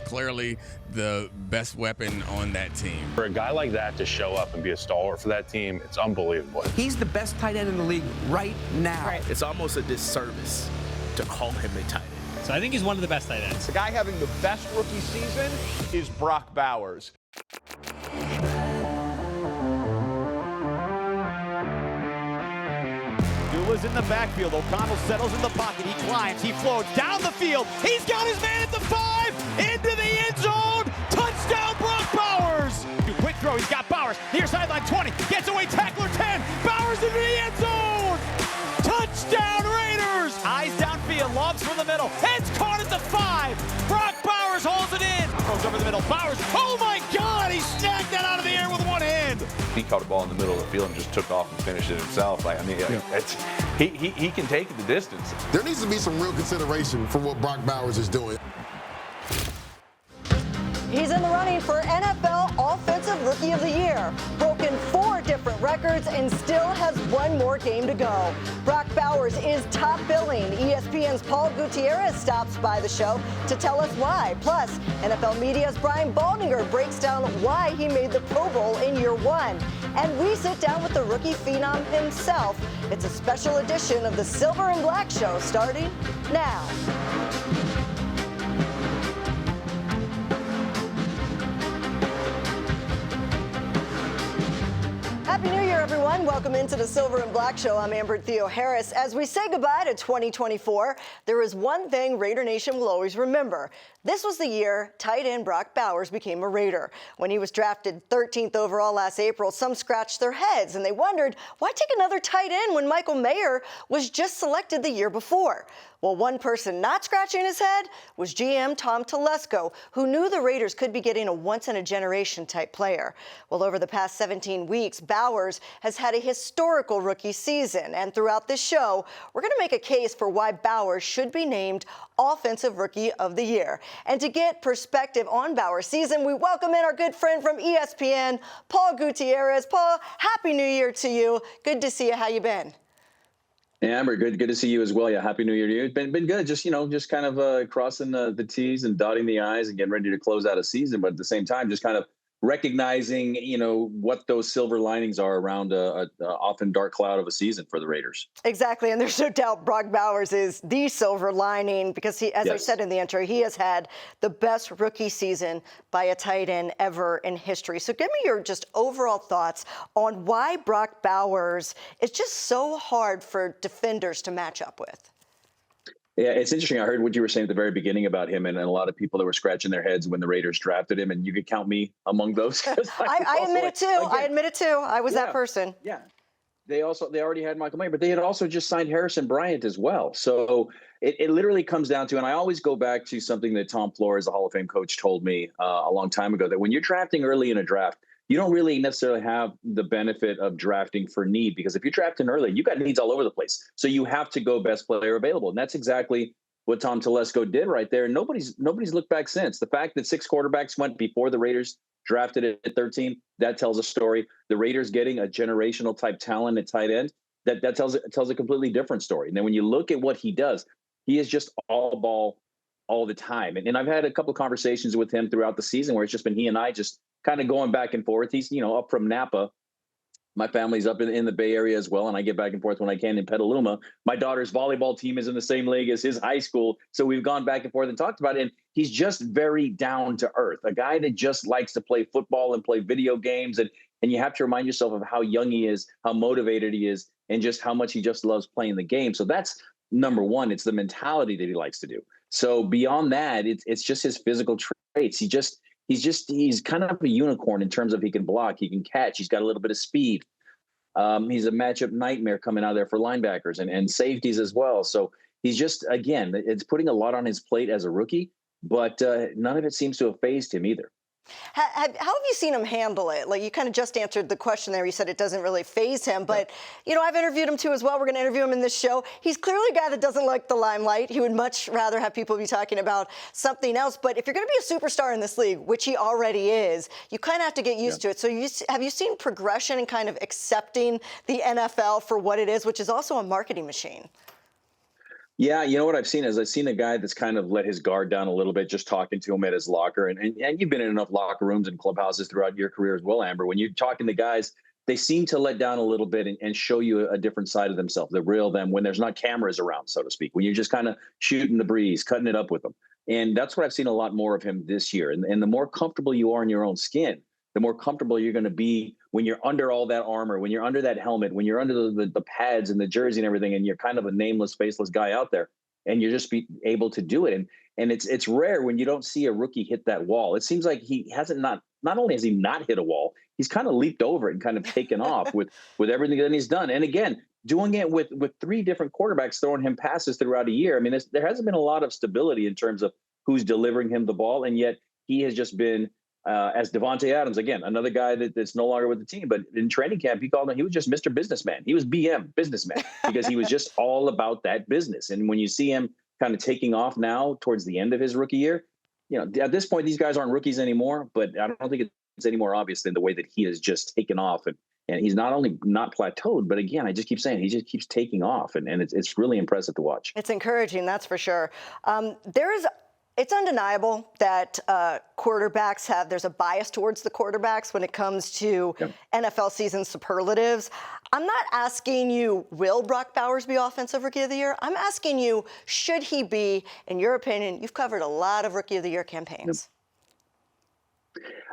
is clearly the best weapon on that team. For a guy like that to show up and be a stalwart for that team, it's unbelievable. He's the best tight end in the league right now. Right. It's almost a disservice to call him a tight end. So I think he's one of the best tight ends. The guy having the best rookie season is Brock Bowers. Dula's in the backfield. O'Connell settles in the pocket. He climbs. He floats down the field. He's got his man at the 5. Into the end zone. Touchdown, Brock Bowers. Quick throw. He's got Bowers. Near sideline 20. Gets away. Tackler 10. Bowers into the end zone. Touchdown, Raiders. Eyes downfield. Lobs from the middle. It's caught at the 5. Brock Bowers holds it in. Throws over the middle. Bowers. Oh, my God. He snagged that out of the air with one hand. He caught a ball in the middle of the field and just took off and finished it himself. He can take it the distance. There needs to be some real consideration for what Brock Bowers is doing. He's in the running for NFL Offensive Rookie of the Year. Broken 4 different records and still has 1 more game to go. Brock Bowers is top billing. ESPN's Paul Gutierrez stops by the show to tell us why. Plus, NFL Media's Brian Baldinger breaks down why he made the Pro Bowl in year 1. And we sit down with the rookie phenom himself. It's a special edition of the Silver and Black Show starting now. Happy New Year, everyone. Welcome into the Silver and Black Show. I'm Amber Theoharis. As we say goodbye to 2024, there is one thing Raider Nation will always remember. This was the year tight end Brock Bowers became a Raider. When he was drafted 13th overall last April, some scratched their heads and they wondered, why take another tight end when Michael Mayer was just selected the year before? Well, one person not scratching his head was GM Tom Telesco, who knew the Raiders could be getting a once-in-a-generation type player. Well, over the past 17 weeks, Bowers has had a historical rookie season. And throughout this show, we're going to make a case for why Bowers should be named Offensive Rookie of the Year. And to get perspective on Bowers' season, we welcome in our good friend from ESPN, Paul Gutierrez. Paul, Happy New Year to you. Good to see you. How you been? Yeah, Amber, good to see you as well. Yeah, Happy New Year to you. It's been good. Just kind of crossing the T's and dotting the I's and getting ready to close out a season. But at the same time, just kind of recognizing, what those silver linings are around a often dark cloud of a season for the Raiders. Exactly. And there's no doubt Brock Bowers is the silver lining because he, as I said in the intro, he has had the best rookie season by a tight end ever in history. So give me your just overall thoughts on why Brock Bowers is just so hard for defenders to match up with. Yeah, it's interesting. I heard what you were saying at the very beginning about him and a lot of people that were scratching their heads when the Raiders drafted him, and you could count me among those. I admit it too. I admit it too. I was that person. Yeah. They already had Michael Mayer, but they had also just signed Harrison Bryant as well. So it literally comes down to, and I always go back to something that Tom Flores, the Hall of Fame coach, told me a long time ago, that when you're drafting early in a draft, you don't really necessarily have the benefit of drafting for need, because if you're drafting early, you got needs all over the place. So you have to go best player available. And that's exactly what Tom Telesco did right there. And nobody's looked back since. The fact that 6 quarterbacks went before the Raiders drafted it at 13, that tells a story. The Raiders getting a generational type talent at tight end, that tells a completely different story. And then when you look at what he does, he is just all ball all the time. And I've had a couple of conversations with him throughout the season where it's just been he and I just kind of going back and forth. He's, up from Napa. My family's up in the Bay Area as well, and I get back and forth when I can in Petaluma. My daughter's volleyball team is in the same league as his high school, so we've gone back and forth and talked about it. And he's just very down to earth, a guy that just likes to play football and play video games. And you have to remind yourself of how young he is, how motivated he is, and just how much he just loves playing the game. So that's number one. It's the mentality that he likes to do. So beyond that, it's just his physical traits. He's kind of a unicorn in terms of he can block, he can catch, he's got a little bit of speed. He's a matchup nightmare coming out there for linebackers and safeties as well. So he's just, again, it's putting a lot on his plate as a rookie, but none of it seems to have fazed him either. How have you seen him handle it? Like, you kind of just answered the question there. You said it doesn't really faze him, but, I've interviewed him too as well. We're going to interview him in this show. He's clearly a guy that doesn't like the limelight. He would much rather have people be talking about something else. But if you're going to be a superstar in this league, which he already is, you kind of have to get used to it. So have you seen progression in kind of accepting the NFL for what it is, which is also a marketing machine? Yeah, you know what I've seen is I've seen a guy that's kind of let his guard down a little bit, just talking to him at his locker. And you've been in enough locker rooms and clubhouses throughout your career as well, Amber. When you're talking to guys, they seem to let down a little bit and show you a different side of themselves, the real them, when there's not cameras around, so to speak, when you're just kind of shooting the breeze, cutting it up with them. And that's what I've seen a lot more of him this year. And the more comfortable you are in your own skin, the more comfortable you're going to be when you're under all that armor, when you're under that helmet, when you're under the pads and the jersey and everything, and you're kind of a nameless, faceless guy out there, and you're just be able to do it. And it's rare when you don't see a rookie hit that wall. It seems like he hasn't not only has he not hit a wall, he's kind of leaped over it and kind of taken off with everything that he's done. And again, doing it with three different quarterbacks throwing him passes throughout a year. I mean, there hasn't been a lot of stability in terms of who's delivering him the ball, and yet he has just been as Devontae Adams, again, another guy that's no longer with the team. But in training camp, he was just Mr. Businessman. He was BM, businessman, because he was just all about that business. And when you see him kind of taking off now towards the end of his rookie year, at this point, these guys aren't rookies anymore, but I don't think it's any more obvious than the way that he has just taken off. And he's not only not plateaued, but again, I just keep saying, he just keeps taking off. And it's really impressive to watch. It's encouraging, that's for sure. It's undeniable that quarterbacks there's a bias towards the quarterbacks when it comes to NFL season superlatives. I'm not asking you, will Brock Bowers be Offensive Rookie of the Year? I'm asking you, should he be, in your opinion? You've covered a lot of Rookie of the Year campaigns.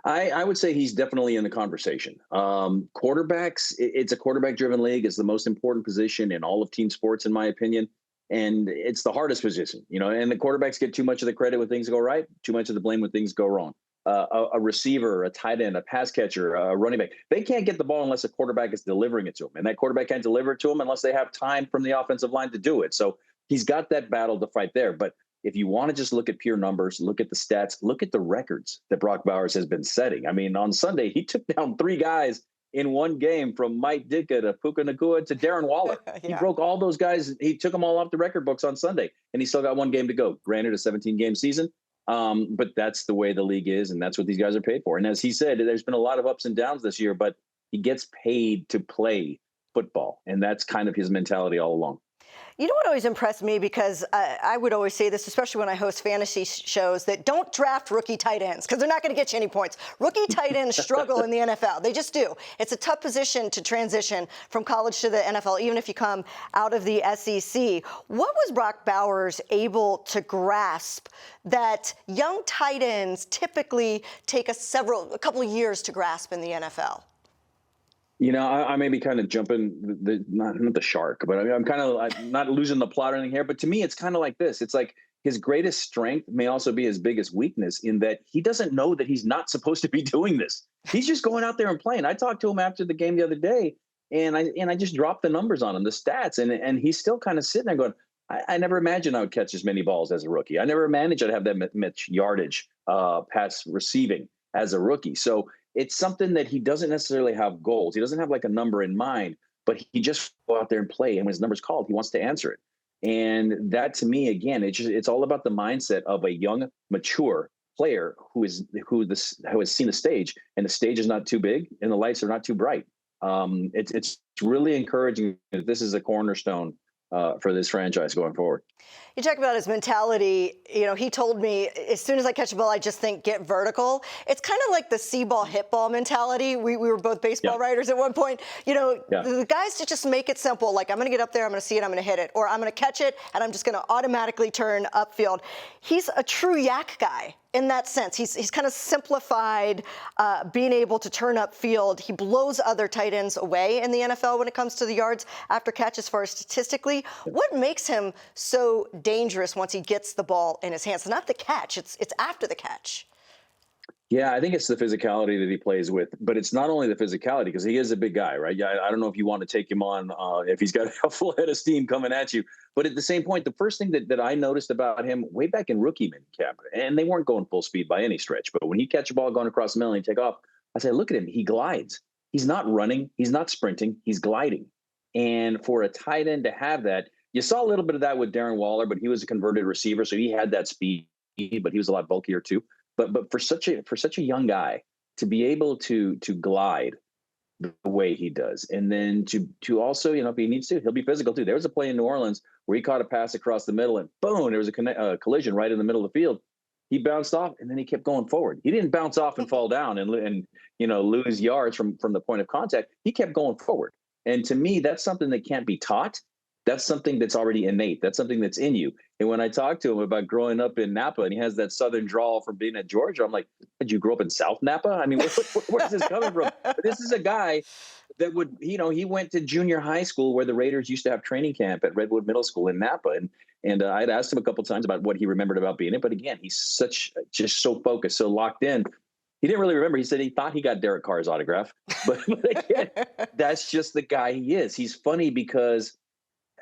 I would say he's definitely in the conversation. Quarterbacks, it's a quarterback-driven league. It's the most important position in all of team sports, in my opinion. And it's the hardest position, and the quarterbacks get too much of the credit when things go right, too much of the blame when things go wrong. A receiver, a tight end, a pass catcher, a running back, they can't get the ball unless a quarterback is delivering it to them. And that quarterback can't deliver it to them unless they have time from the offensive line to do it. So he's got that battle to fight there. But if you want to just look at pure numbers, look at the stats, look at the records that Brock Bowers has been setting. I mean, on Sunday, he took down 3 guys in one game, from Mike Ditka to Puka Nacua to Darren Waller. He broke all those guys. He took them all off the record books on Sunday, and he still got 1 game to go. Granted, a 17-game season, but that's the way the league is, and that's what these guys are paid for. And as he said, there's been a lot of ups and downs this year, but he gets paid to play football, and that's kind of his mentality all along. You know what always impressed me, because I would always say this, especially when I host fantasy shows, that don't draft rookie tight ends, because they're not going to get you any points. Rookie tight ends struggle in the NFL. They just do. It's a tough position to transition from college to the NFL, even if you come out of the SEC. What was Brock Bowers able to grasp that young tight ends typically take a couple of years to grasp in the NFL? I may be kind of jumping not the shark, but I'm kind of not losing the plot or anything here. But to me, it's kind of like this. It's like his greatest strength may also be his biggest weakness, in that he doesn't know that he's not supposed to be doing this. He's just going out there and playing. I talked to him after the game the other day, and I just dropped the numbers on him, the stats, and he's still kind of sitting there going, I never imagined I would catch as many balls as a rookie. I never imagined I'd have that much yardage pass receiving as a rookie. So it's something that he doesn't necessarily have goals. He doesn't have like a number in mind, but he just go out there and play. And when his number's called, he wants to answer it. And that, to me, again, it's all about the mindset of a young, mature player who has seen the stage, and the stage is not too big and the lights are not too bright. It's really encouraging that this is a cornerstone for this franchise going forward. You talk about his mentality. He told me, as soon as I catch a ball, I just think get vertical. It's kind of like the see ball, hit ball mentality. We were both baseball writers at one point. The guys to just make it simple. Like, I'm going to get up there, I'm going to see it, I'm going to hit it, or I'm going to catch it, and I'm just going to automatically turn upfield. He's a true yak guy in that sense. He's kind of simplified being able to turn upfield. He blows other tight ends away in the NFL when it comes to the yards after catch, as far as statistically. What makes him so dangerous once he gets the ball in his hands? Not the catch, it's after the catch. Yeah, I think it's the physicality that he plays with, but it's not only the physicality, because he is a big guy, right? Yeah, I don't know if you want to take him on if he's got a full head of steam coming at you. But at the same point, the first thing that I noticed about him way back in rookie minicamp, and they weren't going full speed by any stretch, but when he catch a ball going across the middle and he take off, I say, look at him, he glides. He's not running, he's not sprinting, he's gliding. And for a tight end to have that, you saw a little bit of that with Darren Waller, but he was a converted receiver, so he had that speed, but he was a lot bulkier too. But for such a young guy to be able to glide the way he does. And then to also, if he needs to, he'll be physical too. There was a play in New Orleans where he caught a pass across the middle and boom, there was a collision right in the middle of the field. He bounced off and then he kept going forward. He didn't bounce off and fall down and lose yards from the point of contact. He kept going forward. And to me, that's something that can't be taught. That's something that's already innate. That's something that's in you. And when I talk to him about growing up in Napa and he has that Southern drawl from being at Georgia, I'm like, did you grow up in South Napa? I mean, where's this coming from? But this is a guy that would, he went to junior high school where the Raiders used to have training camp at Redwood Middle School in Napa. And I'd asked him a couple of times about what he remembered about being it. But again, he's just so focused, so locked in. He didn't really remember. He said he thought he got Derek Carr's autograph. But again, that's just the guy he is. He's funny because,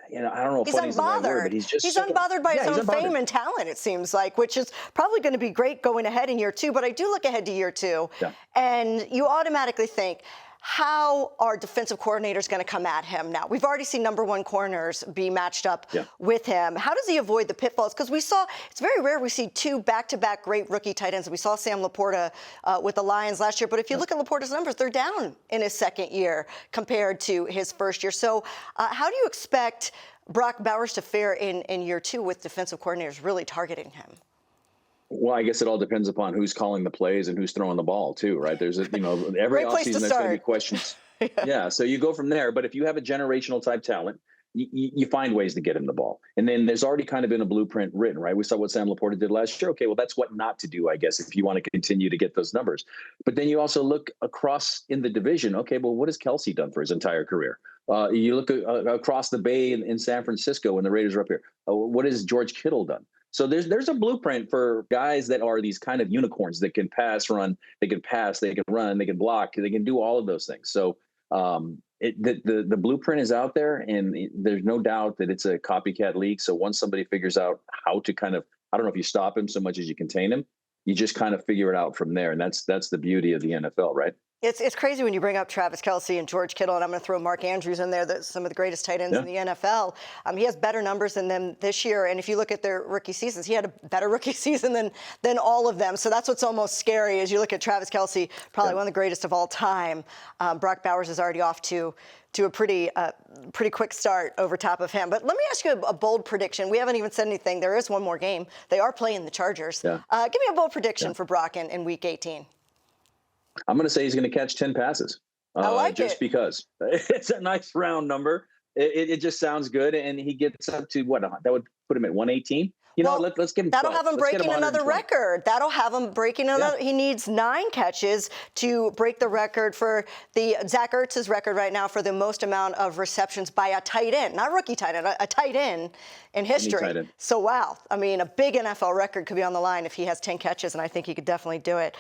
I don't know if funny is the right word, but he's unbothered by his own fame and talent, it seems like, which is probably going to be great going ahead in year 2. But I do look ahead to year 2, and you automatically think, how are defensive coordinators going to come at him now? We've already seen number 1 corners be matched up with him. How does he avoid the pitfalls? Because it's very rare we see 2 back-to-back great rookie tight ends. We saw Sam Laporta with the Lions last year. But if you look at Laporta's numbers, they're down in his second year compared to his first year. So how do you expect Brock Bowers to fare in year 2 with defensive coordinators really targeting him? Well, I guess it all depends upon who's calling the plays and who's throwing the ball too, right? There's every offseason there's going to be questions. Yeah, so you go from there. But if you have a generational type talent, you find ways to get him the ball. And then there's already kind of been a blueprint written, right? We saw what Sam Laporta did last year. Okay, well, that's what not to do, I guess, if you want to continue to get those numbers. But then you also look across in the division. Okay, well, what has Kelsey done for his entire career? You look across the bay in San Francisco when the Raiders are up here. What has George Kittle done? So there's a blueprint for guys that are these kind of unicorns that can pass, run, they can pass, they can run, they can block, they can do all of those things. So the blueprint is out there, and there's no doubt that it's a copycat league. So once somebody figures out how to kind of, I don't know if you stop him so much as you contain him, you just kind of figure it out from there. And that's the beauty of the NFL, right? It's crazy when you bring up Travis Kelce and George Kittle, and I'm going to throw Mark Andrews in there, some of the greatest tight ends in the NFL. He has better numbers than them this year, and if you look at their rookie seasons, he had a better rookie season than all of them. So that's what's almost scary as you look at Travis Kelce, probably one of the greatest of all time. Brock Bowers is already off to a pretty quick start over top of him. But let me ask you a bold prediction. We haven't even said anything. There is one more game. They are playing the Chargers. Give me a bold prediction for Brock in Week 18. I'm going to say he's going to catch 10 passes. I like just because it's a nice round number. It just sounds good. And he gets up to what? That would put him at 118. Let's give him 12. That'll have him breaking another record. That'll have him breaking another. He needs 9 catches to break the record for the Zach Ertz's record right now for the most amount of receptions by a tight end, not a rookie tight end, a tight end in history. Tight end. So, wow. I mean, a big NFL record could be on the line if he has 10 catches, and I think he could definitely do it.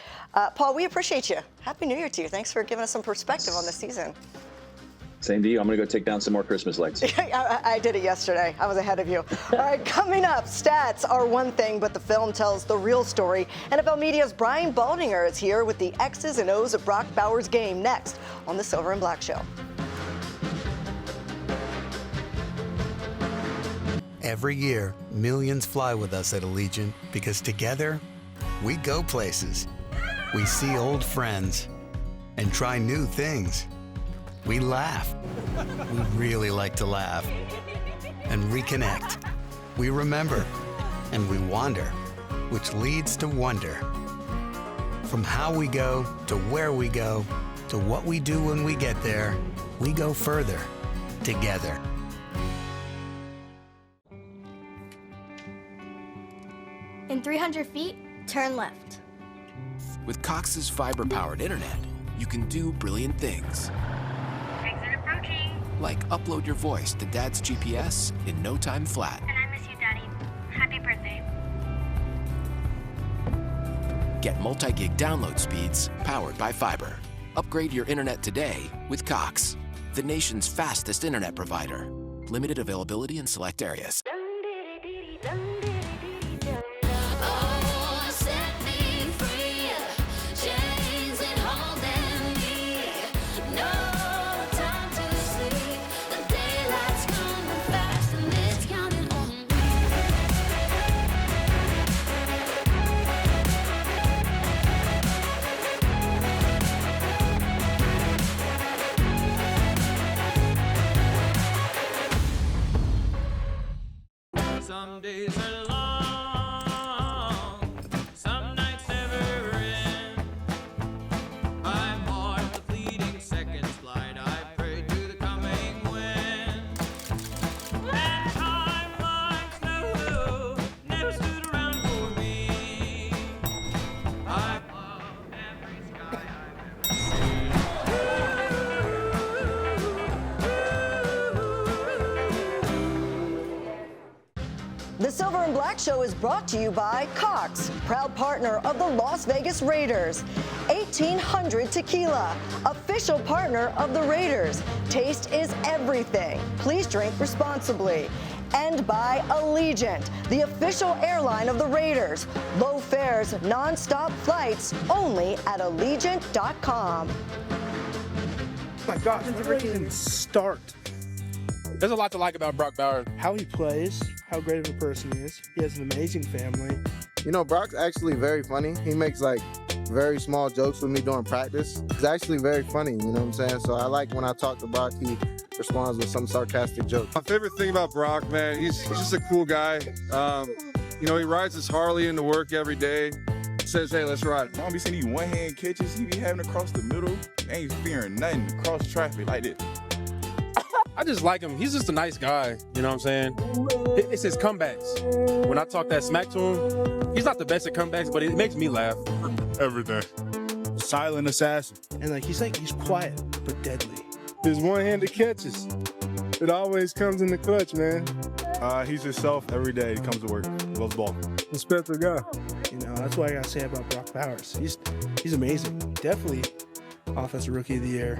Paul, we appreciate you. Happy New Year to you. Thanks for giving us some perspective on the season. Same to you. I'm going to go take down some more Christmas lights. I did it yesterday. I was ahead of you. All right, coming up, stats are one thing, but the film tells the real story. NFL Media's Brian Baldinger is here with the X's and O's of Brock Bowers' game next on the Silver and Black Show. Every year, millions fly with us at Allegiant because together, we go places. We see old friends and try new things. We laugh. We really like to laugh. And reconnect. We remember. And we wander, which leads to wonder. From how we go to where we go to what we do when we get there, we go further together. In 300 feet, turn left. With Cox's fiber-powered internet, you can do brilliant things. Exit approaching. Like upload your voice to Dad's GPS in no time flat. And I miss you, Daddy. Happy birthday. Get multi-gig download speeds powered by fiber. Upgrade your internet today with Cox, the nation's fastest internet provider. Limited availability in select areas. Black Show is brought to you by Cox, proud partner of the Las Vegas Raiders. 1800 Tequila, official partner of the Raiders. Taste is everything. Please drink responsibly. And by Allegiant, the official airline of the Raiders. Low fares, non-stop flights, only at Allegiant.com. Oh my gosh, where did even start? There's a lot to like about Brock Bowers. How he plays, how great of a person he is. He has an amazing family. You know, Brock's actually very funny. He makes like very small jokes with me during practice. He's actually very funny, you know what I'm saying? So I like when I talk to Brock, he responds with some sarcastic joke. My favorite thing about Brock, man, he's just a cool guy. You know, he rides his Harley into work every day. Says, hey, let's ride. I don't be seeing these one-hand catches he be having across the middle. Ain't fearing nothing across traffic like this. I just like him. He's just a nice guy. You know what I'm saying? It's his comebacks. When I talk that smack to him, he's not the best at comebacks, but it makes me laugh. Everything. Silent assassin. And he's quiet but deadly. His one-handed catches. It always comes in the clutch, man. He's himself every day. He comes to work. Loves the ball. Respect the guy. You know, that's what I gotta say about Brock Bowers. He's amazing. Definitely Offensive Rookie of the Year.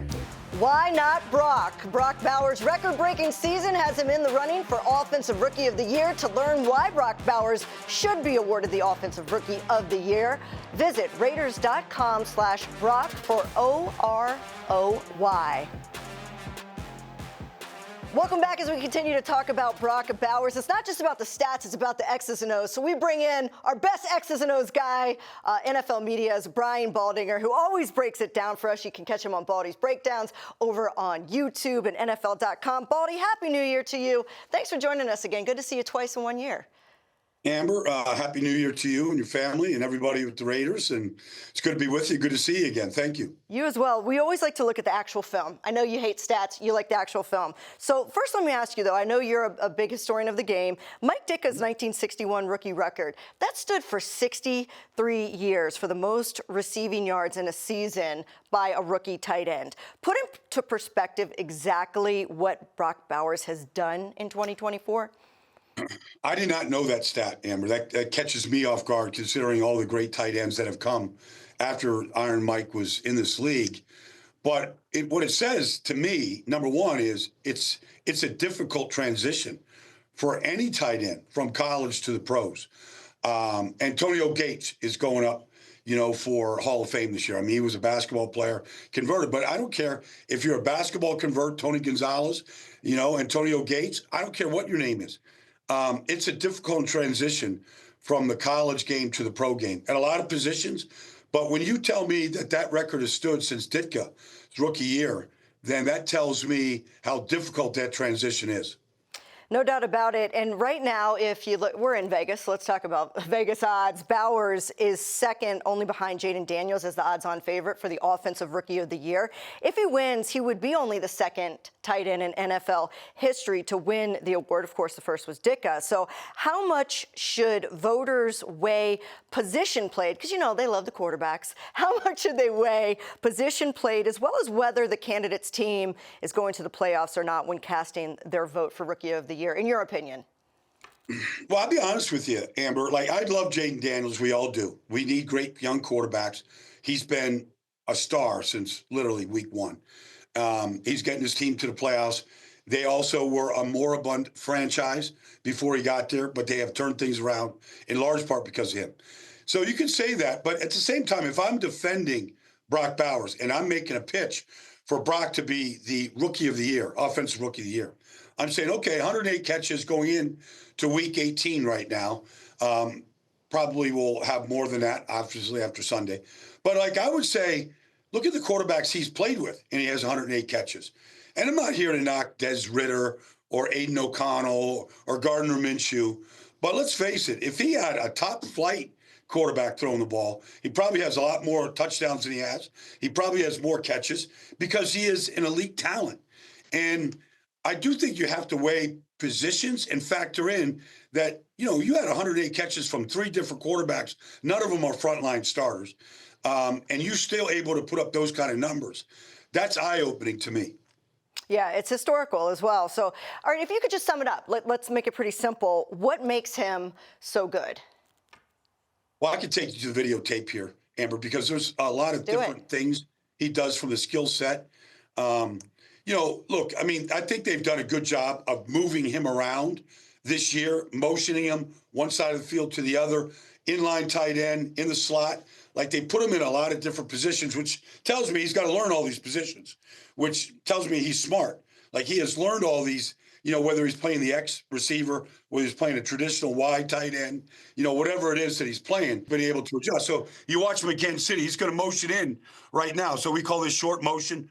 Why not Brock? Brock Bowers' record-breaking season has him in the running for Offensive Rookie of the Year. To learn why Brock Bowers should be awarded the Offensive Rookie of the Year, visit Raiders.com/Brock for OROY. Welcome back as we continue to talk about Brock Bowers. It's not just about the stats, it's about the X's and O's. So we bring in our best X's and O's guy, NFL Media's Brian Baldinger, who always breaks it down for us. You can catch him on Baldy's Breakdowns over on YouTube and NFL.com. Baldy, Happy New Year to you. Thanks for joining us again. Good to see you twice in 1 year. Amber, Happy New Year to you and your family and everybody with the Raiders. And it's good to be with you. Good to see you again. Thank you. You as well. We always like to look at the actual film. I know you hate stats. You like the actual film. So first, let me ask you, though. I know you're a big historian of the game. Mike Ditka's 1961 rookie record, that stood for 63 years for the most receiving yards in a season by a rookie tight end. Put into perspective exactly what Brock Bowers has done in 2024. I did not know that stat, Amber. That catches me off guard, considering all the great tight ends that have come after Iron Mike was in this league. But what it says to me, number one, is it's a difficult transition for any tight end from college to the pros. Antonio Gates is going up, for Hall of Fame this year. I mean, he was a basketball player, converted. But I don't care if you're a basketball convert, Tony Gonzalez, Antonio Gates. I don't care what your name is. It's a difficult transition from the college game to the pro game at a lot of positions. But when you tell me that record has stood since Ditka's rookie year, then that tells me how difficult that transition is. No doubt about it. And right now, if you look, we're in Vegas. Let's talk about Vegas odds. Bowers is second, only behind Jaden Daniels as the odds-on favorite for the Offensive Rookie of the Year. If he wins, he would be only the second tight end in NFL history to win the award. Of course, the first was Ditka. So how much should voters weigh position played? Because, they love the quarterbacks. How much should they weigh position played, as well as whether the candidate's team is going to the playoffs or not when casting their vote for Rookie of the Year, in your opinion? Well, I'll be honest with you, Amber. I love Jaden Daniels. We all do. We need great young quarterbacks. He's been a star since literally week one. He's getting his team to the playoffs. They also were a moribund franchise before he got there, but they have turned things around in large part because of him. So you can say that, but at the same time, if I'm defending Brock Bowers and I'm making a pitch for Brock to be the Rookie of the Year, Offensive Rookie of the Year, I'm saying, okay, 108 catches going in to week 18 right now. Probably will have more than that, obviously, after Sunday. But I would say, look at the quarterbacks he's played with, and he has 108 catches. And I'm not here to knock Des Ridder or Aiden O'Connell or Gardner Minshew. But let's face it, if he had a top-flight quarterback throwing the ball, he probably has a lot more touchdowns than he has. He probably has more catches because he is an elite talent. And I do think you have to weigh positions and factor in that, you had 108 catches from three different quarterbacks. None of them are frontline starters. And you're still able to put up those kind of numbers. That's eye-opening to me. Yeah, it's historical as well. So, all right, if you could just sum it up, let's make it pretty simple. What makes him so good? Well, I could take you to the videotape here, Amber, because there's a lot of different things he does from the skill set. Look, I mean, I think they've done a good job of moving him around this year, motioning him one side of the field to the other, inline tight end, in the slot. Like, they put him in a lot of different positions, which tells me he's got to learn all these positions, which tells me he's smart. Like, he has learned all these, whether he's playing the X receiver, whether he's playing a traditional wide tight end, whatever it is that he's playing, but he's able to adjust. So you watch him at Kansas City, he's going to motion in right now. So we call this short motion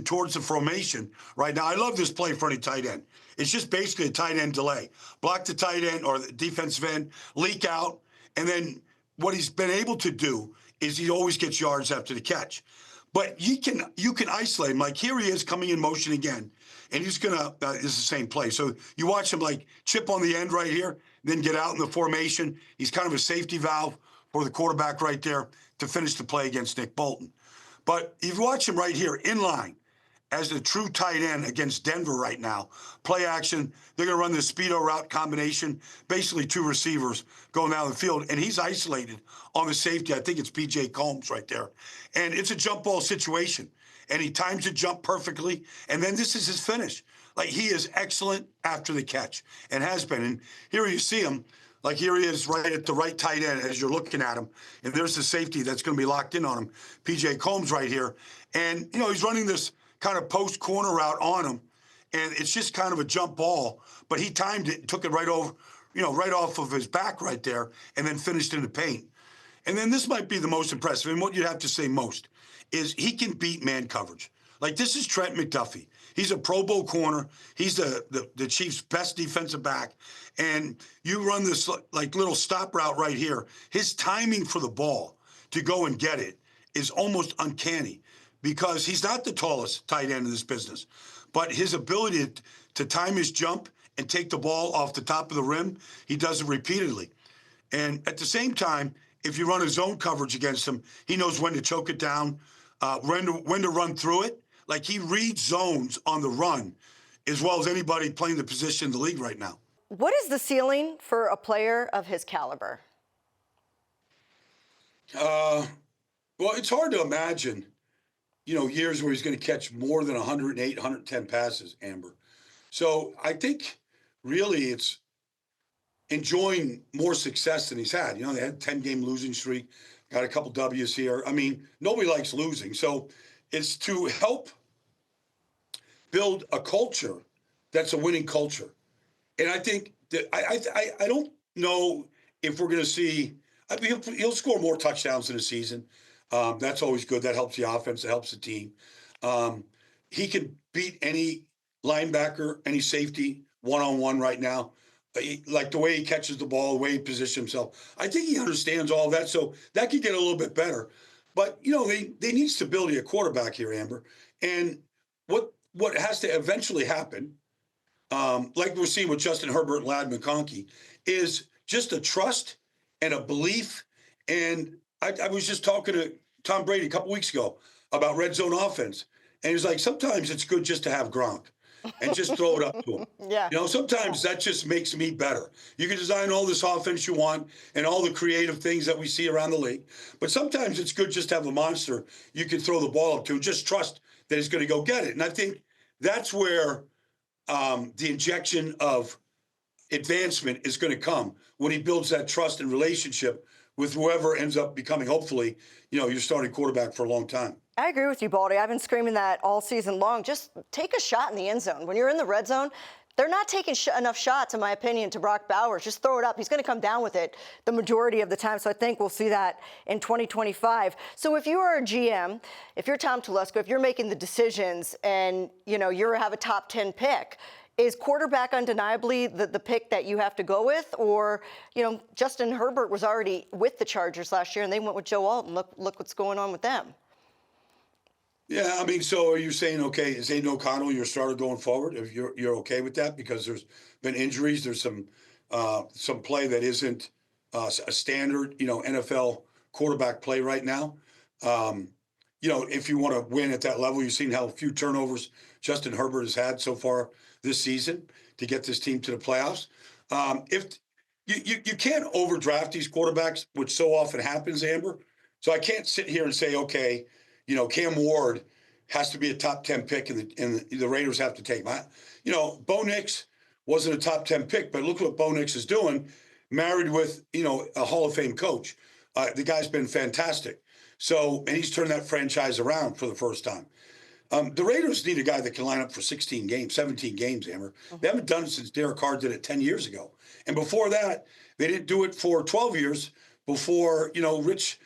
towards the formation right now. I love this play for any tight end. It's just basically a tight end delay. Block the tight end or the defensive end, leak out, and then what he's been able to do is he always gets yards after the catch. But you can isolate him. Like, here he is coming in motion again, and he's gonna it's the same play. So you watch him like chip on the end right here, then get out in the formation. He's kind of a safety valve for the quarterback right there to finish the play against Nick Bolton. But if you watch him right here in line as a true tight end against Denver right now, play action, they're going to run the speedo route combination, basically two receivers going down the field, and he's isolated on the safety. I think it's P.J. Combs right there. And it's a jump ball situation, and he times the jump perfectly, and then this is his finish. Like, he is excellent after the catch and has been. And here you see him. Like, here he is right at the right tight end as you're looking at him. And there's the safety that's going to be locked in on him, P.J. Combs right here. And, he's running this kind of post corner route on him. And it's just kind of a jump ball. But he timed it, took it right over, right off of his back right there, and then finished in the paint. And then this might be the most impressive, and what you'd have to say most, is he can beat man coverage. Like, this is Trent McDuffie. He's a Pro Bowl corner. He's the Chiefs' best defensive back. And you run this, like, little stop route right here. His timing for the ball to go and get it is almost uncanny because he's not the tallest tight end in this business. But his ability to time his jump and take the ball off the top of the rim, he does it repeatedly. And at the same time, if you run a zone coverage against him, he knows when to choke it down, when to run through it. Like, he reads zones on the run as well as anybody playing the position in the league right now. What is the ceiling for a player of his caliber? Well, it's hard to imagine, years where he's going to catch more than 108, 110 passes, Amber. So I think really it's enjoying more success than he's had. They had a 10-game losing streak, got a couple W's here. I mean, nobody likes losing. So it's to help build a culture that's a winning culture. And I think that I don't know if we're going to see – he'll score more touchdowns in a season. That's always good. That helps the offense. That helps the team. He can beat any linebacker, any safety one-on-one right now. Like the way he catches the ball, the way he positions himself. I think he understands all that, so that could get a little bit better. But, they need stability at quarterback here, Amber. And what has to eventually happen, like we're seeing with Justin Herbert and Ladd McConkey, is just a trust and a belief. And I was just talking to Tom Brady a couple weeks ago about red zone offense. And he was like, sometimes it's good just to have Gronk and just throw it up to him. Yeah. Sometimes that just makes me better. You can design all this offense you want and all the creative things that we see around the league. But sometimes it's good just to have a monster you can throw the ball up to. Just trust that he's going to go get it. And I think that's where the injection of advancement is going to come when he builds that trust and relationship with whoever ends up becoming, hopefully, your starting quarterback for a long time. I agree with you, Baldy. I've been screaming that all season long. Just take a shot in the end zone. When you're in the red zone, they're not taking enough shots, in my opinion, to Brock Bowers. Just throw it up. He's going to come down with it the majority of the time. So I think we'll see that in 2025. So if you are a GM, if you're Tom Telesco, if you're making the decisions and, you have a top 10 pick, is quarterback undeniably the pick that you have to go with? Or, Justin Herbert was already with the Chargers last year and they went with Joe Alton. Look what's going on with them. Yeah, I mean, so are you saying, okay, is Aiden O'Connell your starter going forward? If you're okay with that because there's been injuries, there's some play that isn't a standard, NFL quarterback play right now. if you want to win at that level, you've seen how few turnovers Justin Herbert has had so far this season to get this team to the playoffs. If you can't overdraft these quarterbacks, which so often happens, Amber. So I can't sit here and say, okay, Cam Ward has to be a top 10 pick and the Raiders have to take him. Bo Nix wasn't a top 10 pick, but look what Bo Nix is doing, married with, a Hall of Fame coach. The guy's been fantastic. So, and he's turned that franchise around for the first time. The Raiders need a guy that can line up for 17 games, Amber. They haven't done it since Derek Carr did it 10 years ago. And before that, they didn't do it for 12 years before, Rich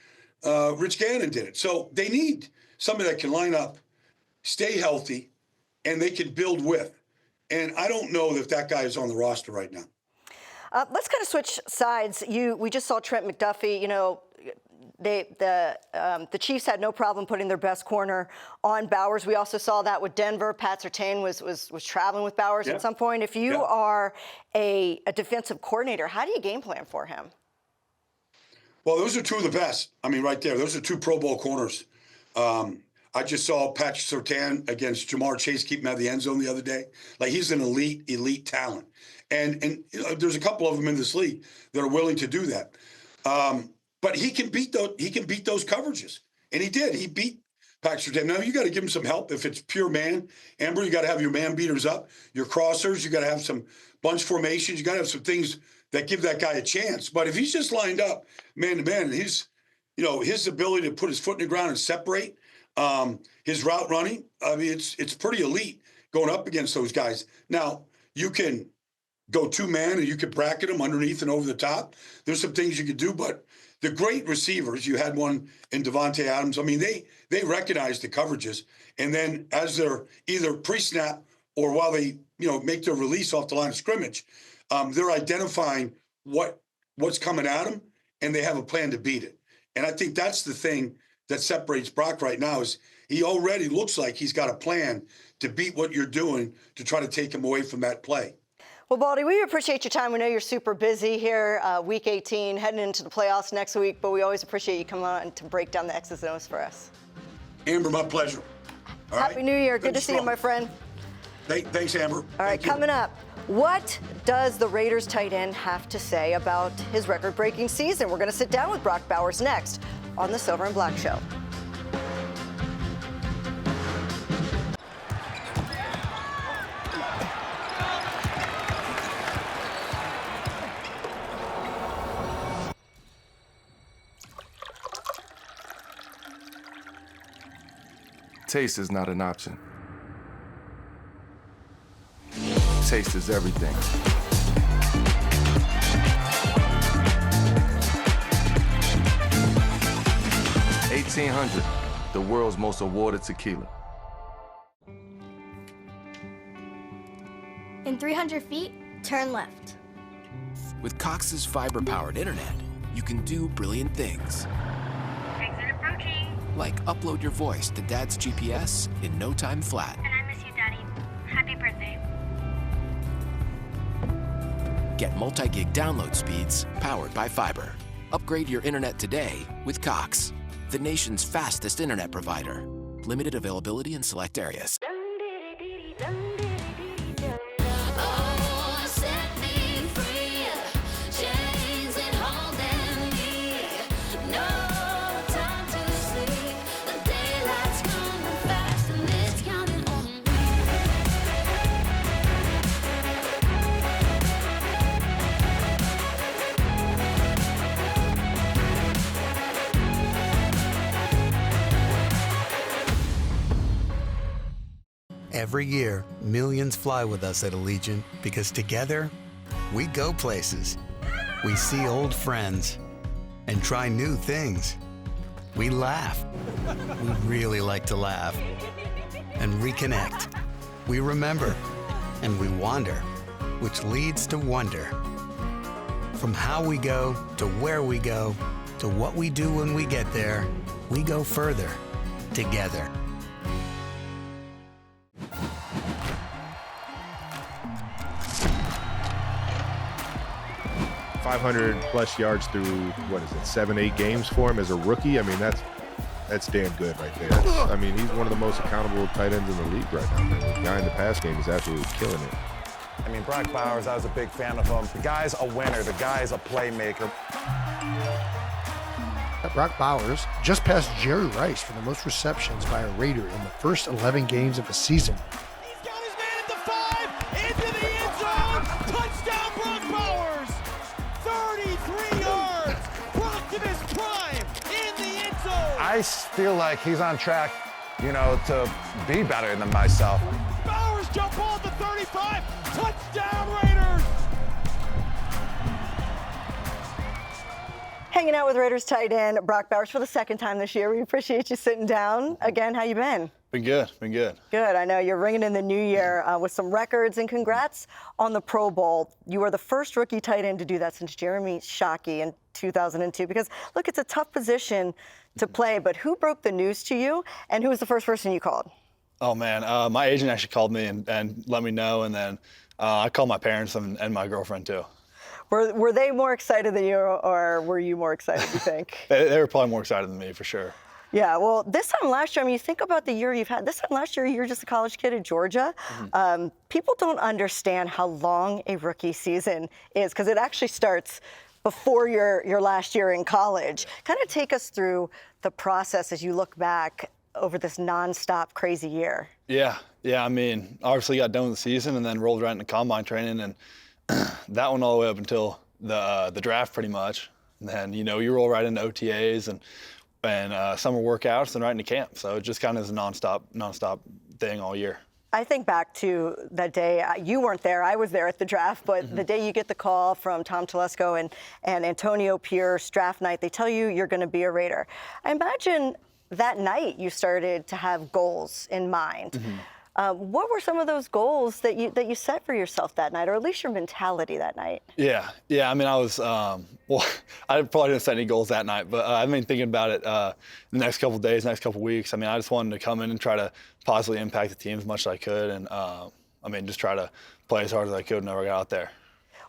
Gannon did it. So they need somebody that can line up, stay healthy, and they can build with. And I don't know if that guy is on the roster right now. Let's kind of switch sides. We just saw Trent McDuffie, the Chiefs had no problem putting their best corner on Bowers. We also saw that with Denver. Pat Surtain was traveling with Bowers at some point. If you are a defensive coordinator, how do you game plan for him? Well, those are two of the best. I mean, right there. Those are two Pro Bowl corners. I just saw Pat Surtain against Jamar Chase keep him out of the end zone the other day. Like, he's an elite talent. And there's a couple of them in this league that are willing to do that. But he can beat those coverages, and he did. He beat Pat Surtain. Now you got to give him some help. If it's pure man, Amber, you got to have your man beaters up, your crossers. You got to have some bunch formations. You got to have some things that give that guy a chance. But if he's just lined up man to man, his ability to put his foot in the ground and separate, his route running, I mean, it's pretty elite going up against those guys. Now you can go two-man and you can bracket them underneath and over the top. There's some things you could do, but the great receivers, you had one in Devontae Adams. I mean, they recognize the coverages, and then as they're either pre-snap or while they make their release off the line of scrimmage, they're identifying what's coming at them, and they have a plan to beat it. And I think that's the thing that separates Brock right now is he already looks like he's got a plan to beat what you're doing to try to take him away from that play. Well, Baldy, we appreciate your time. We know you're super busy here, Week 18, heading into the playoffs next week, but we always appreciate you coming on to break down the X's and O's for us. Amber, my pleasure. All Happy right? New Year. Good to see you, my friend. Thanks, Amber. All right, coming up, what does the Raiders tight end have to say about his record-breaking season? We're going to sit down with Brock Bowers next on the Silver and Black Show. Taste is not an option. Taste is everything. $1,800, the world's most awarded tequila. In 300 feet, turn left. With Cox's fiber-powered internet, you can do brilliant things. Exit approaching. Like upload your voice to Dad's GPS in no time flat. And I miss you, Daddy. Happy birthday. Get multi-gig download speeds powered by fiber. Upgrade your internet today with Cox, the nation's fastest internet provider. Limited availability in select areas. Every year, millions fly with us at Allegiant because together, we go places. We see old friends and try new things. We laugh. We really like to laugh. And reconnect. We remember. And we wander, which leads to wonder. From how we go to where we go to what we do when we get there, we go further together. +500 yards through, 7-8 games for him as a rookie. I mean, That's damn good right there. I mean, he's one of the most accountable tight ends in the league right now. Man. The guy in the pass game is absolutely killing it. I mean, Brock Bowers, I was a big fan of him. The guy's a winner. The guy's a playmaker. Brock Bowers just passed Jerry Rice for the most receptions by a Raider in the first 11 games of the season. He's got his man at the 5, into the end zone. Touchdown, Brock Bowers. 33 yards. Brock in his prime in the end zone. I feel like he's on track, you know, to be better than myself. Bowers jump ball at the 35. Touchdown, Raiders. Hanging out with Raiders tight end Brock Bowers for the second time this year. We appreciate you sitting down. Again, how you been? Been good, been good. Good. I know you're ringing in the new year with some records, and congrats on the Pro Bowl. You are the first rookie tight end to do that since Jeremy Shockey in 2002. Because, look, it's a tough position to play, but who broke the news to you, and who was the first person you called? Oh, man, my agent actually called me and let me know, and then I called my parents and my girlfriend, too. Were they more excited than you, or were you more excited, you think? They were probably more excited than me, for sure. Yeah, well, this time last year, I mean, you think about the year you've had. This time last year, you were just a college kid at Georgia. Mm-hmm. People don't understand how long a rookie season is, because it actually starts before your last year in college. Kind of take us through the process as you look back over this nonstop crazy year. Yeah, I mean, obviously got done with the season and then rolled right into combine training, and that one all the way up until the draft pretty much. And then, you know, you roll right into OTAs and summer workouts and right into camp. So it just kind of is a nonstop thing all year. I think back to that day. You weren't there. I was there at the draft. But the day you get the call from Tom Telesco and Antonio Pierce, draft night, they tell you you're going to be a Raider. I imagine that night you started to have goals in mind. Mm-hmm. What were some of those goals that you set for yourself that night, or at least your mentality that night? Yeah. I mean, I was I probably didn't set any goals that night, but I've been thinking about it the next couple of days, next couple of weeks. I mean, I just wanted to come in and try to positively impact the team as much as I could, and I mean, just try to play as hard as I could whenever I got out there.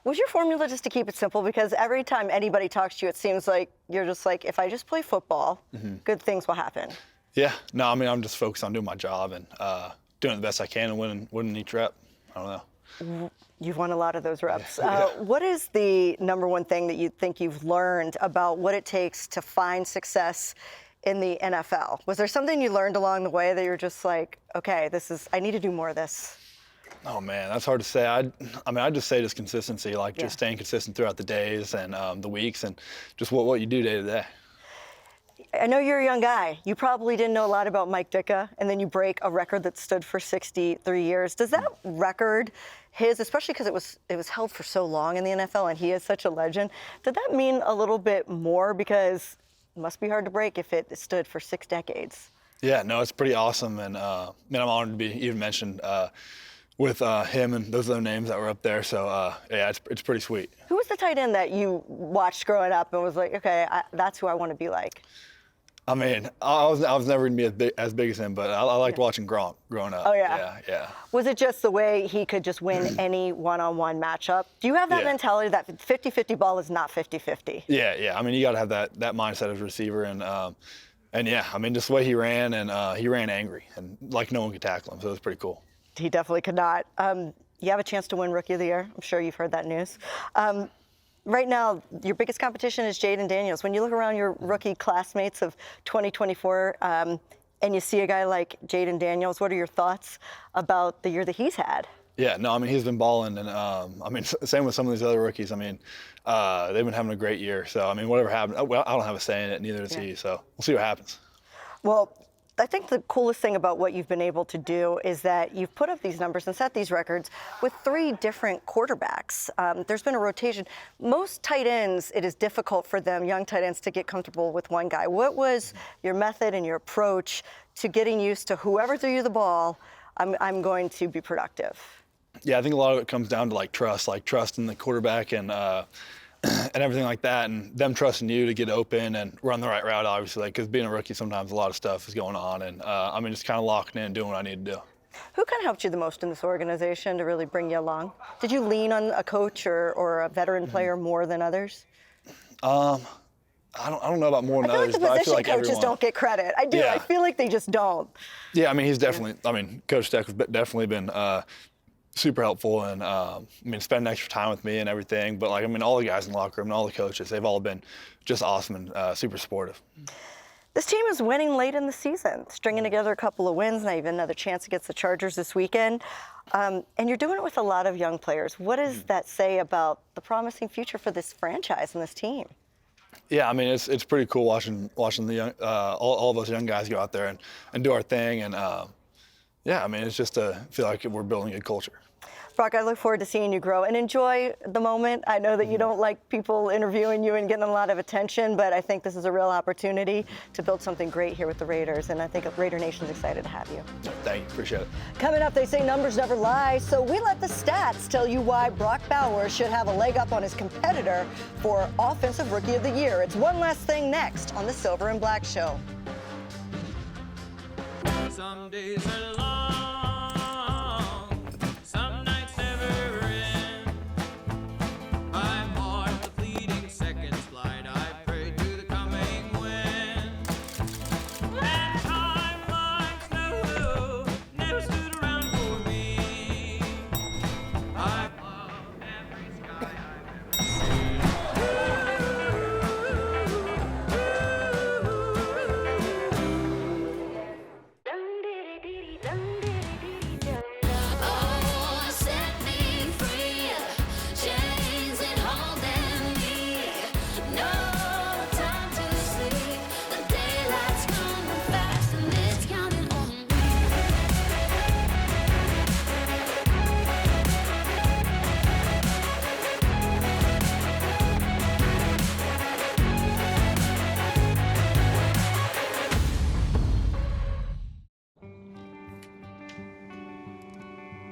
Was your formula just to keep it simple? Because every time anybody talks to you, it seems like you're just like, if I just play football, good things will happen. Yeah. No, I mean, I'm just focused on doing my job and doing the best I can and winning each rep. I don't know. You've won a lot of those reps. What is the number one thing that you think you've learned about what it takes to find success in the NFL? Was there something you learned along the way that you're just like, okay, I need to do more of this? Oh, man, that's hard to say. I mean, I'd just say just consistency, just staying consistent throughout the days and the weeks and just what you do day to day. I know you're a young guy. You probably didn't know a lot about Mike Ditka, and then you break a record that stood for 63 years. Does that record, especially because it was held for so long in the NFL and he is such a legend, did that mean a little bit more, because it must be hard to break if it stood for 6 decades? Yeah, no, it's pretty awesome, and I'm honored to be even mentioned with him and those other names that were up there. So yeah, it's pretty sweet. Who was the tight end that you watched growing up and was like, okay, that's who I want to be like? I mean, I was never going to be as big as him, but I liked watching Gronk growing up. Oh, yeah? Yeah. Was it just the way he could just win any one-on-one matchup? Do you have that mentality that 50-50 ball is not 50-50? Yeah. I mean, you got to have that mindset as a receiver. And yeah, I mean, just the way he ran, and he ran angry, and like no one could tackle him, so it was pretty cool. He definitely could not. You have a chance to win Rookie of the Year. I'm sure you've heard that news. Right now, your biggest competition is Jayden Daniels. When you look around your rookie classmates of 2024 and you see a guy like Jayden Daniels, what are your thoughts about the year that he's had? Yeah, no, I mean, he's been balling. And, I mean, same with some of these other rookies. I mean, they've been having a great year. So, I mean, whatever happens, I don't have a say in it, neither does he. So we'll see what happens. Well, I think the coolest thing about what you've been able to do is that you've put up these numbers and set these records with 3 different quarterbacks. There's been a rotation. Most tight ends, it is difficult for them, young tight ends, to get comfortable with one guy. What was your method and your approach to getting used to whoever threw you the ball, I'm going to be productive? Yeah, I think a lot of it comes down to trust in the quarterback and everything like that, and them trusting you to get open and run the right route, obviously, because being a rookie, sometimes a lot of stuff is going on, and I mean, just kind of locking in and doing what I need to do. Who kind of helped you the most in this organization to really bring you along? Did you lean on a coach or a veteran player more than others? I don't know about more than I feel others, like the but I position feel like coaches everyone. don't get credit. I do. Yeah. I feel like they just don't. Yeah, I mean, he's definitely. I mean, Coach Steck has definitely been super helpful, and I mean, spending extra time with me and everything. But like, I mean, all the guys in the locker room and all the coaches, they've all been just awesome and super supportive. This team is winning late in the season, stringing together a couple of wins, now even another chance against the Chargers this weekend. And you're doing it with a lot of young players. What does that say about the promising future for this franchise and this team? Yeah, I mean, it's pretty cool watching the young, all of us young guys go out there and do our thing. And yeah, I mean, it's just to feel like we're building a culture. Brock, I look forward to seeing you grow and enjoy the moment. I know that you don't like people interviewing you and getting a lot of attention, but I think this is a real opportunity to build something great here with the Raiders, and I think Raider Nation's excited to have you. Thank you, appreciate it. Coming up, they say numbers never lie, so we let the stats tell you why Brock Bowers should have a leg up on his competitor for Offensive Rookie of the Year. It's One Last Thing next on the Silver and Black Show. Some days are long, some nights never end. I'm on the fleeting seconds flight. I pray to the coming wind. And timelines never stood around for me. I love every sky I've ever seen.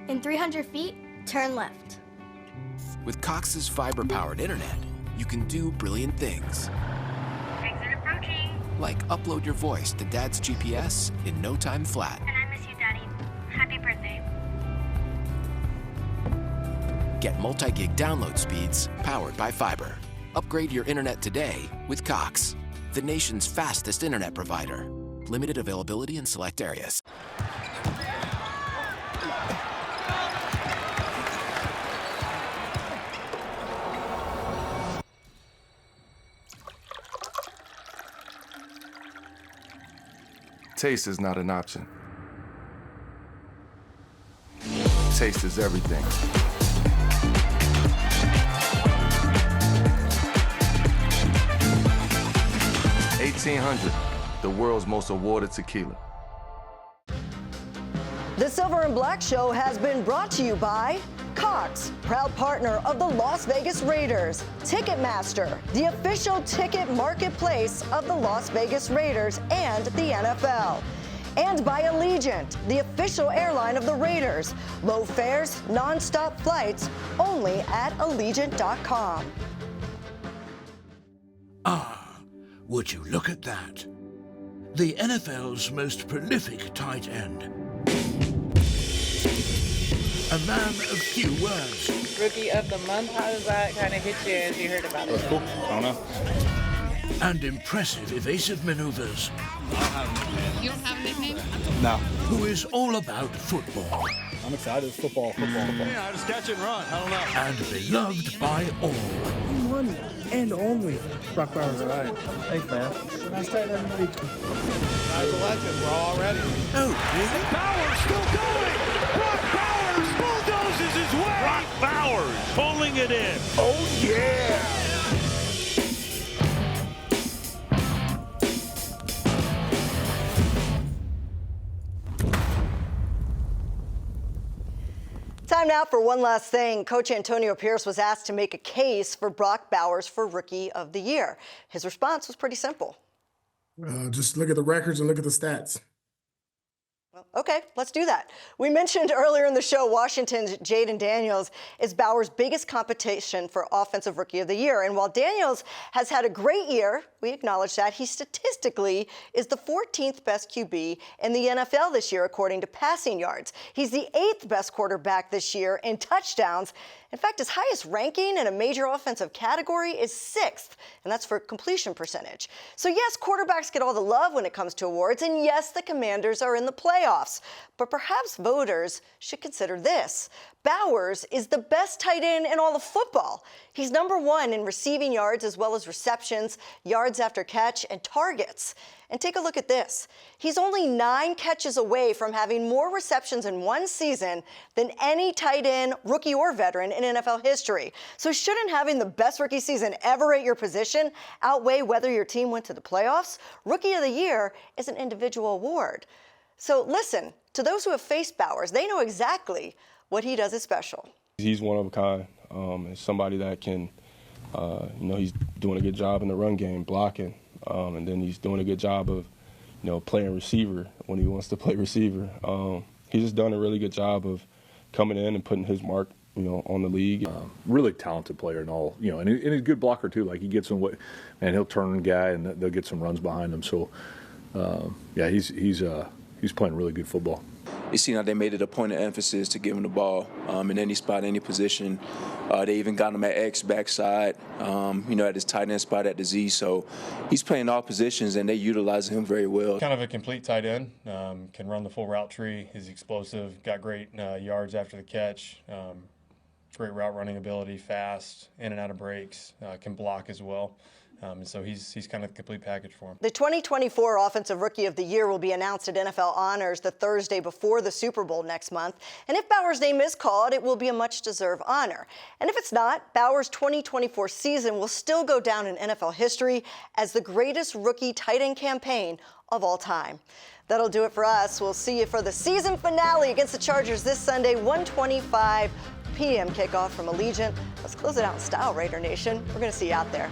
In 300 feet, turn left. With Cox's fiber-powered internet, you can do brilliant things. Exit approaching. Like upload your voice to Dad's GPS in no time flat. And I miss you, Daddy. Happy birthday. Get multi-gig download speeds powered by fiber. Upgrade your internet today with Cox, the nation's fastest internet provider. Limited availability in select areas. Taste is not an option. Taste is everything. $1,800, the world's most awarded tequila. The Silver and Black Show has been brought to you by Cox, proud partner of the Las Vegas Raiders, Ticketmaster, the official ticket marketplace of the Las Vegas Raiders and the NFL, and by Allegiant, the official airline of the Raiders. Low fares, non-stop flights, only at Allegiant.com. Ah, would you look at that? The NFL's most prolific tight end. A man of few words. Rookie of the month, how does that kind of hit you as you heard about it? That's cool. I don't know. And impressive evasive maneuvers. You don't have a nickname? No. Who is all about football. I'm excited. Football. Yeah, I just catch it and run. I don't know. And beloved by all. One and only Brock Bowers. All right. Thanks, man. Nice tight end every week. Guy's a legend. We're all ready. Oh, really? Bowers still going. Brock Bowers bulldozes his way. Brock Bowers pulling it in. Oh, yeah. Time now for One Last Thing. Coach Antonio Pierce was asked to make a case for Brock Bowers for Rookie of the Year. His response was pretty simple. Just look at the records and look at the stats. Okay, let's do that. We mentioned earlier in the show, Washington's Jayden Daniels is Bowers' biggest competition for Offensive Rookie of the Year. And while Daniels has had a great year, we acknowledge that, he statistically is the 14th best QB in the NFL this year, according to passing yards. He's the 8th best quarterback this year in touchdowns. In fact, his highest ranking in a major offensive category is 6th, and that's for completion percentage. So yes, quarterbacks get all the love when it comes to awards, and yes, the Commanders are in the playoffs. But perhaps voters should consider this. Bowers is the best tight end in all of football. He's #1 in receiving yards as well as receptions, yards after catch, and targets. And take a look at this. He's only 9 catches away from having more receptions in one season than any tight end, rookie or veteran, in NFL history. So shouldn't having the best rookie season ever at your position outweigh whether your team went to the playoffs? Rookie of the Year is an individual award. So listen, to those who have faced Bowers, they know exactly what he does is special. He's one of a kind. It's somebody that can, he's doing a good job in the run game, blocking. And then he's doing a good job of, playing receiver when he wants to play receiver. He's just done a really good job of coming in and putting his mark, on the league. Really talented player and all, and he's a good blocker too. Like he gets him, and he'll turn a guy and they'll get some runs behind him. So, he's playing really good football. You see how they made it a point of emphasis to give him the ball in any spot, any position. They even got him at X backside, at his tight end spot at the Z. So he's playing all positions, and they utilize him very well. Kind of a complete tight end, can run the full route tree. He's explosive, got great yards after the catch, great route running ability, fast, in and out of breaks, can block as well. And so he's kind of the complete package for him. The 2024 Offensive Rookie of the Year will be announced at NFL Honors the Thursday before the Super Bowl next month. And if Bowers' name is called, it will be a much-deserved honor. And if it's not, Bowers' 2024 season will still go down in NFL history as the greatest rookie tight end campaign of all time. That'll do it for us. We'll see you for the season finale against the Chargers this Sunday, 1:25 p.m. kickoff from Allegiant. Let's close it out in style, Raider Nation. We're going to see you out there.